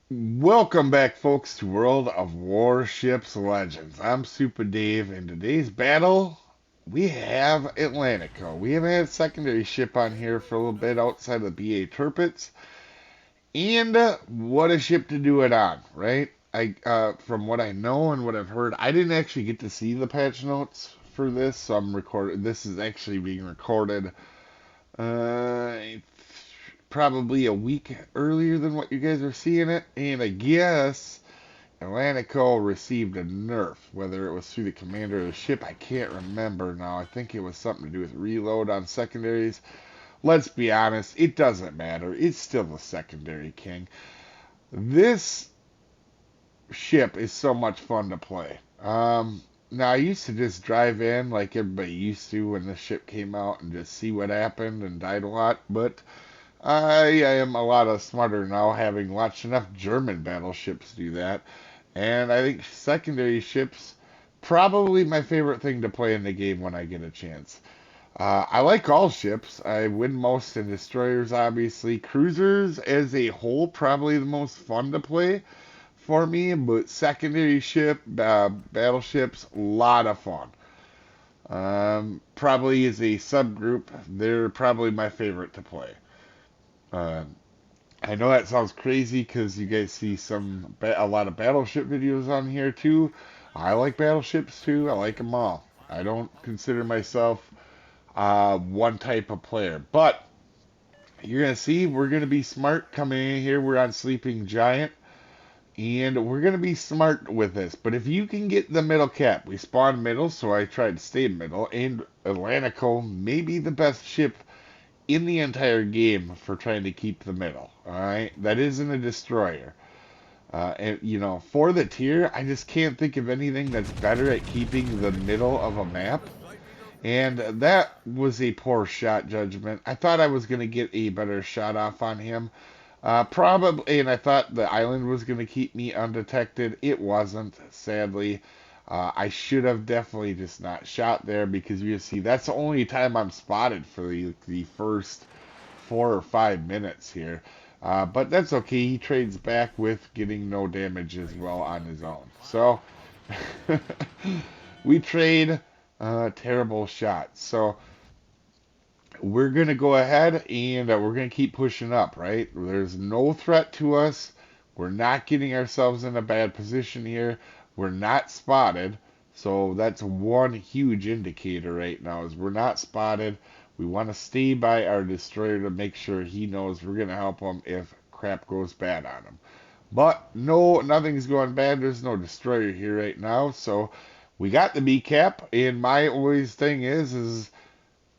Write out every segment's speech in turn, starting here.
Welcome back, folks, to World of Warships Legends. I'm Soopa-Dave. In today's battle, we have Atlantico. We haven't had a secondary ship on here for a little bit outside of the BA Turpits. And what a ship to do it on, right? From what I know and what I've heard, I didn't actually get to see the patch notes for this, so I'm recording. This is actually being recorded uh, probably a week earlier than what you guys are seeing it, and I guess Atlantico received a nerf. Whether it was through the commander of the ship, I can't remember now. I think it was something to do with reload on secondaries. Let's be honest, it doesn't matter. It's still the secondary king. This ship is so much fun to play. Now I used to just drive in like everybody used to when the ship came out and just see what happened and died a lot, but I am a lot smarter now, having watched enough German battleships do that. And I think secondary ships probably my favorite thing to play in the game when I get a chance. I like all ships. I win most in destroyers, obviously. Cruisers as a whole, probably the most fun to play for me. But secondary ship, battleships, a lot of fun. Probably as a subgroup, they're probably my favorite to play. Uh, I know that sounds crazy because you guys see a lot of battleship videos on here too. I like battleships too. I like them all. I don't consider myself one type of player, but you're gonna see we're gonna be smart coming in here. We're on Sleeping Giant, and we're gonna be smart with this. But if you can get the middle cap, we spawned middle, so I tried to stay middle. And Atlantico may be the best ship in the entire game for trying to keep the middle. All right, that isn't a destroyer. And for the tier, I just can't think of anything that's better at keeping the middle of a map. And that was a poor shot judgment. I thought I was going to get a better shot off on him. Probably, and I thought the island was going to keep me undetected. It wasn't, sadly. I should have definitely just not shot there because you see that's the only time I'm spotted for the first 4 or 5 minutes here. But that's okay. He trades back with getting no damage as well on his own. So we trade terrible shots. So we're going to go ahead and we're going to keep pushing up, right? There's no threat to us. We're not getting ourselves in a bad position here. We're not spotted. So that's one huge indicator right now is we're not spotted. We want to stay by our destroyer to make sure he knows we're going to help him if crap goes bad on him. But no, nothing's going bad. There's no destroyer here right now. So we got the B cap, and my always thing is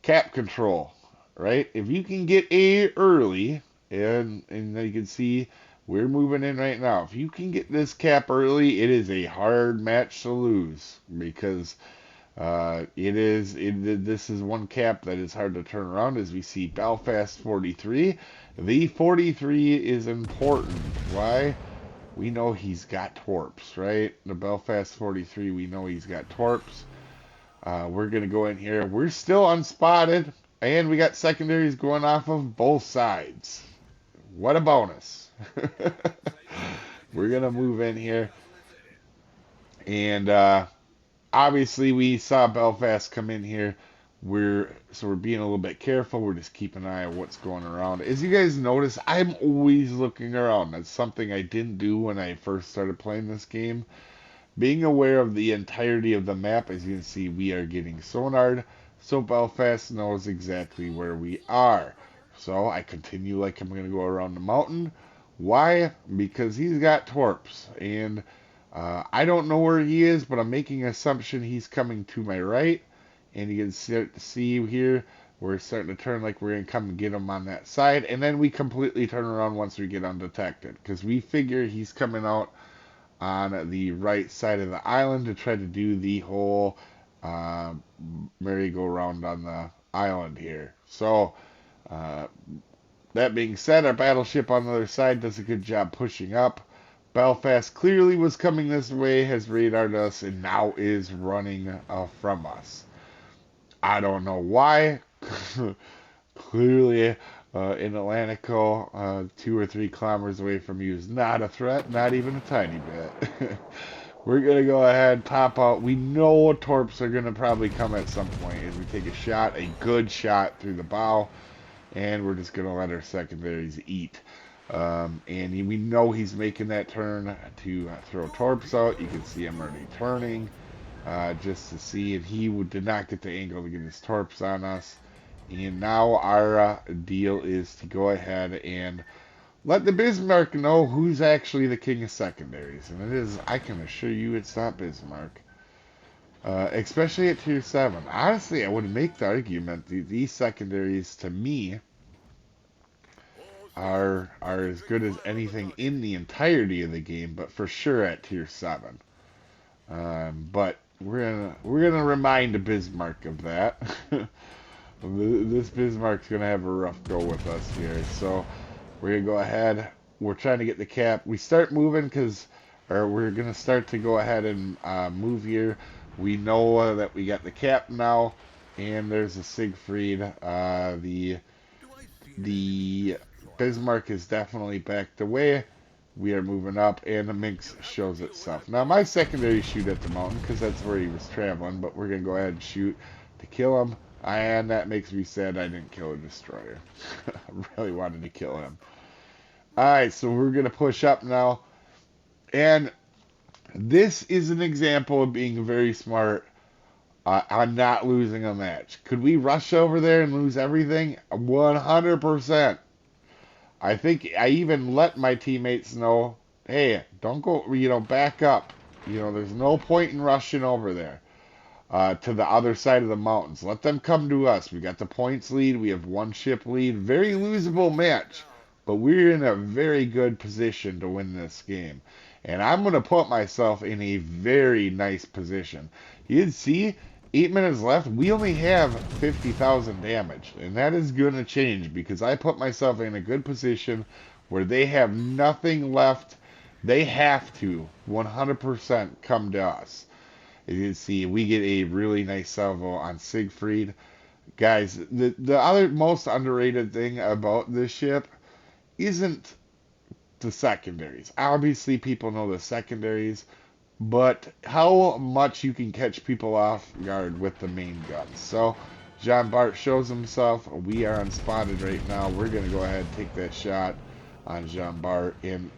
cap control, right? If you can get A early, and you can see we're moving in right now. If you can get this cap early, it is a hard match to lose because this is one cap that is hard to turn around. As we see Belfast 43, the 43 is important. Why? We know he's got torps, right? The Belfast 43, we know he's got torps. We're going to go in here. We're still unspotted, and we got secondaries going off of both sides. What a bonus. We're going to move in here. And obviously, we saw Belfast come in here. We're being a little bit careful. We're just keeping an eye on what's going around. As you guys notice, I'm always looking around. That's something I didn't do when I first started playing this game. Being aware of the entirety of the map, as you can see, we are getting sonared, so Belfast knows exactly where we are. So I continue like I'm going to go around the mountain. Why? Because he's got torps, and I don't know where he is, but I'm making an assumption he's coming to my right. And you can see here, we're starting to turn like we're going to come and get him on that side, and then we completely turn around once we get undetected, because we figure he's coming out on the right side of the island to try to do the whole merry-go-round on the island here. So, that being said, our battleship on the other side does a good job pushing up. Belfast clearly was coming this way, has radared us, and now is running from us. I don't know why. Clearly, in Atlantico, 2 or 3 kilometers away from you, is not a threat, not even a tiny bit. We're gonna go ahead, pop out. We know torps are gonna probably come at some point as we take a shot, a good shot through the bow, and we're just gonna let our secondaries eat. And we know he's making that turn to throw torps out. You can see him already turning just to see, and he did not get the angle to get his torps on us. And now our deal is to go ahead and let the Bismarck know who's actually the king of secondaries. And it is, I can assure you, it's not Bismarck. Especially at tier 7. Honestly, I would make the argument that these secondaries, to me, are as good as anything in the entirety of the game, but for sure at tier 7. But we're gonna remind Bismarck of that. This Bismarck's gonna have a rough go with us here, so we're gonna go ahead. We're trying to get the cap. We start moving or we're gonna start to go ahead and move here. We know that we got the cap now, and there's a Siegfried. The Bismarck is definitely backed away. We are moving up, and the Minx shows itself. Now, my secondary shoot at the mountain, because that's where he was traveling, but we're going to go ahead and shoot to kill him. And that makes me sad I didn't kill a destroyer. I really wanted to kill him. Alright, so we're going to push up now. And this is an example of being very smart on not losing a match. Could we rush over there and lose everything? 100%. I think I even let my teammates know, hey, don't go, back up. There's no point in rushing over there to the other side of the mountains. Let them come to us. We got the points lead. We have 1 ship lead. Very losable match, but we're in a very good position to win this game. And I'm going to put myself in a very nice position. You can see 8 minutes left, we only have 50,000 damage, and that is going to change because I put myself in a good position where they have nothing left. They have to 100% come to us. As you can see, we get a really nice salvo on Siegfried. Guys, the other most underrated thing about this ship isn't the secondaries. Obviously, people know the secondaries, but how much you can catch people off guard with the main guns. So Jean Bart shows himself. We are unspotted right now. We're going to go ahead and take that shot on Jean Bart. And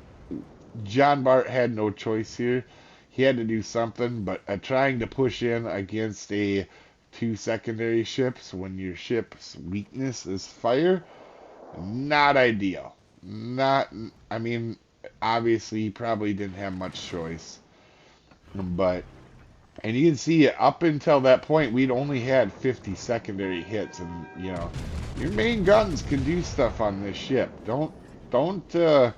Jean Bart had no choice here. He had to do something, but trying to push in against 2 secondary ships when your ship's weakness is fire, not ideal. I mean, obviously he probably didn't have much choice. And you can see up until that point, we'd only had 50 secondary hits, and your main guns can do stuff on this ship. Don't, like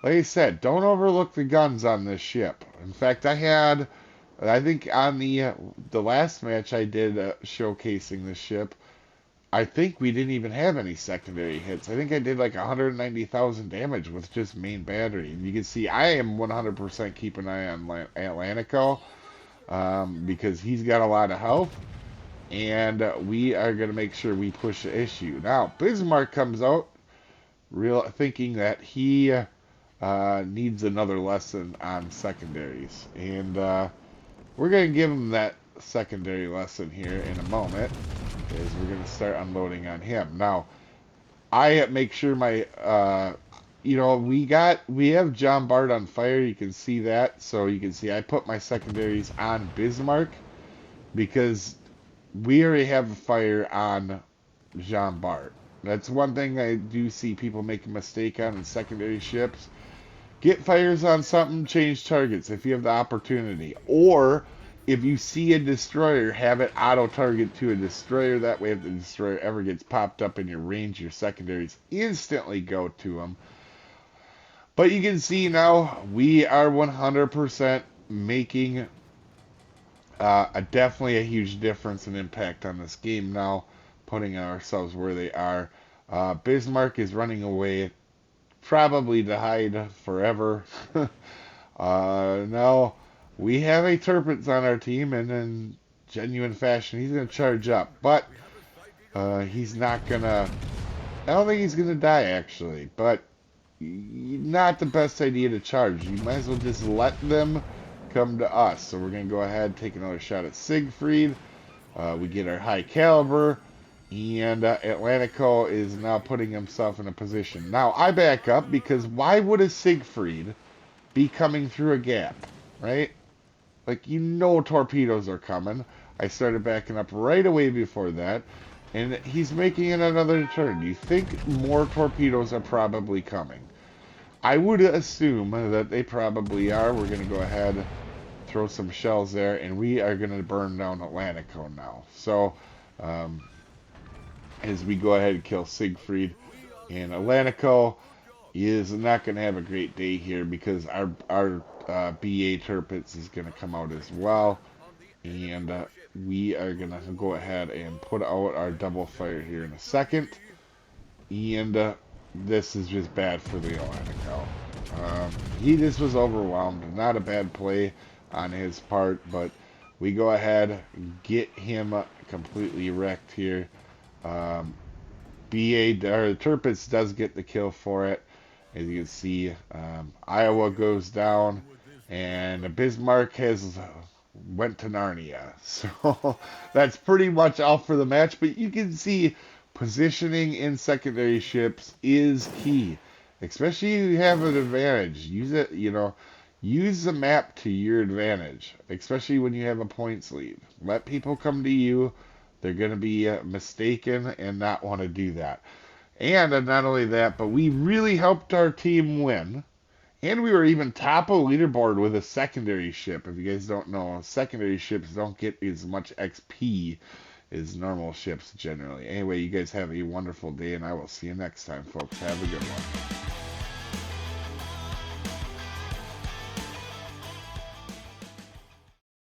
I said, don't overlook the guns on this ship. In fact, I think on the last match I did showcasing this ship, I think we didn't even have any secondary hits. I think I did like 190,000 damage with just main battery. And you can see I am 100% keeping an eye on Atlantico because he's got a lot of health. And we are going to make sure we push the issue. Now, Bismarck comes out thinking that he needs another lesson on secondaries. And we're going to give him that secondary lesson here in a moment, is we're going to start unloading on him. Now, I make sure my, we have John Bart on fire. You can see that. So you can see I put my secondaries on Bismarck because we already have a fire on Jean Bart. That's one thing I do see people make a mistake on in secondary ships. Get fires on something, change targets if you have the opportunity. Or if you see a destroyer, have it auto-target to a destroyer. That way, if the destroyer ever gets popped up in your range, your secondaries instantly go to them. But you can see now, we are 100% making definitely a huge difference and impact on this game now, putting ourselves where they are. Bismarck is running away, probably to hide forever. Now, we have a Turpitz on our team, and in genuine fashion, he's going to charge up. But he's not going to I don't think he's gonna die actually, but not the best idea to charge. You might as well just let them come to us. So we're gonna go ahead and take another shot at Siegfried. We get our high caliber, and Atlantico is now putting himself in a position. Now I back up because why would a Siegfried be coming through a gap, right? Like, you know torpedoes are coming. I started backing up right away before that. And he's making it another turn. You think more torpedoes are probably coming. I would assume that they probably are. We're going to go ahead, throw some shells there, and we are going to burn down Atlantico now. So, as we go ahead and kill Siegfried, and Atlantico is not going to have a great day here because our BA Turpitz is going to come out as well. And we are going to go ahead and put out our double fire here in a second. And this is just bad for the Atlantico. He just was overwhelmed. Not a bad play on his part, but we go ahead and get him completely wrecked here. Turpitz does get the kill for it. As you can see, Iowa goes down, and Bismarck has went to Narnia. So that's pretty much all for the match. But you can see positioning in secondary ships is key, especially if you have an advantage. Use it, use the map to your advantage, especially when you have a points lead. Let people come to you. They're going to be mistaken and not want to do that. And not only that, but we really helped our team win. And we were even top of leaderboard with a secondary ship. If you guys don't know, secondary ships don't get as much XP as normal ships generally. Anyway, you guys have a wonderful day, and I will see you next time, folks. Have a good one.